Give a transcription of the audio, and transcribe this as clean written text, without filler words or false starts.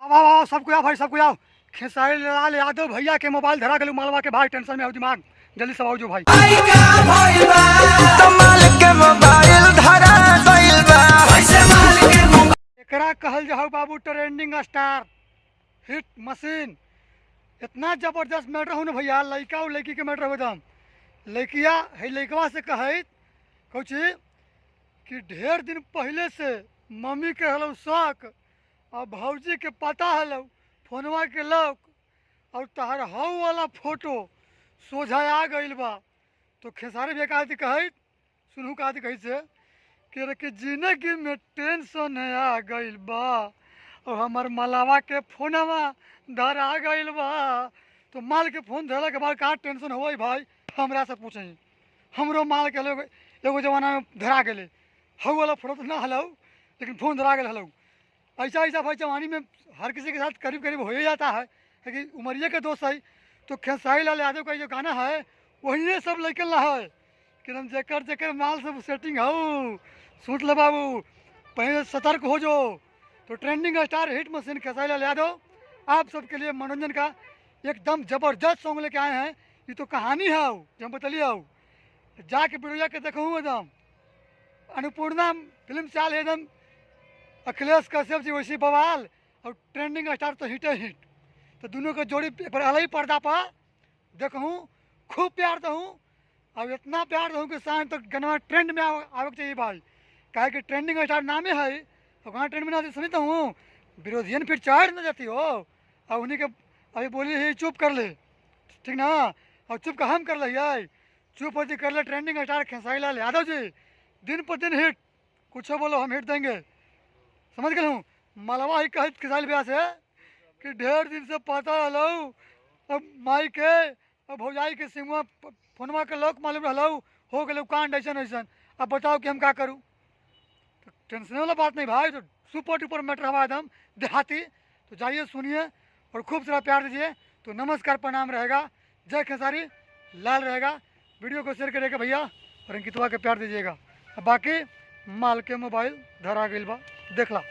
आओ आओ सबको आओ भाई सबको आओ। खेसारी लाल यादव भैया के मोबाइल धरा गलू मालवा के भाई टेंशन में आओ दिमाग जल्दी सब आओ जो भाई। एकरा कहल जाओ बाबू ट्रेंडिंग स्टार हिट मशीन। इतना जबरदस्त मैटर हो ना भैया लड़का और लड़की के मैटर हो एकदम। लड़किया है लड़कवा से कहे कुछ कि ढेर दिन पहले से मम्मी के हलो शौक और भौजी के पता हलो फोनवा के लौक और तहर हऊ वाला फोटो सोझा आ गइल बा। तो खेसारी भी कहा कहे सुनू कहा कही से कि जिंदगी में टेंशन आ गइल बा और हमार मलावा के फोनवा धर आ गइल बा। तो माल के फोन धरला के बाद कहाँ टेंशन हो भाई हमरा से पूछे हमरो माल के एगो जमाना में धरा गए हऊ वाला फोटो तो ना हलो लेकिन फोन धरा गए हलो। ऐसा ऐसा भाई जवानी में हर किसी के साथ करीब करीब हो ही जाता है लेकिन उमरिया के दोस्त है। तो खेसारी लाल यादव का जो गाना है वही सब निकल रहा है कि हम जेकर जेकर माल सब सेटिंग हो सूट ले बाबू पहले सतर्क हो जो। तो trending star hit machine Khesari Lal Yadav आप सबके लिए मनोरंजन का एकदम जबरदस्त सॉन्ग लेके आए हैं। ये तो कहानी है जो हम बतलिए हो जाके वीडियो के देखूँ एकदम अन्नपूर्णा फिल्म चाल है एकदम अखिलेश कश्यप जी वैसी बवाल और ट्रेंडिंग स्टार तो हिट है हिट। तो दोनों को जोड़ी पर अलग ही पर्दा पर देखूँ खूब प्यार दूँ और इतना प्यार दूँ कि शाम तक गाना ट्रेंड में आवे चाहिए भाई काहे कि ट्रेंडिंग स्टार नामे है और गाना ट्रेंड में ना सुनता हूँ विरोधियन फिर चढ़ न जाती हो और उन्हीं के अभी बोली ही चुप कर ले ठीक ना और चुप का हम कर ले चुप होती कर ले। ट्रेंडिंग स्टार खेसारी लाल यादव जी दिन पर दिन हिट कुछ बोलो हम हिट देंगे समझ गए हूँ। मलवा ही कहे खेसारी भैया से कि ढेर दिन से पता हलो अब माई के अब भौजाई के सिमुआ फोनवा के लोक मालूम रहलो हो गए कांड ऐसा ऐसा अब बताओ कि हम क्या करूँ। तो टेंशन वाला बात नहीं भाई तो सुपर डुपर मैटर हवा एकदम देहाती। तो जाइए सुनिए और खूब सारा प्यार दीजिए। तो नमस्कार प्रणाम रहेगा जय खेसारी लाल रहेगा। वीडियो को शेयर करिएगा भैया और अंकितवा के प्यार दीजिएगा। बाकी माल के मोबाइल धरा गइल बा देख ला।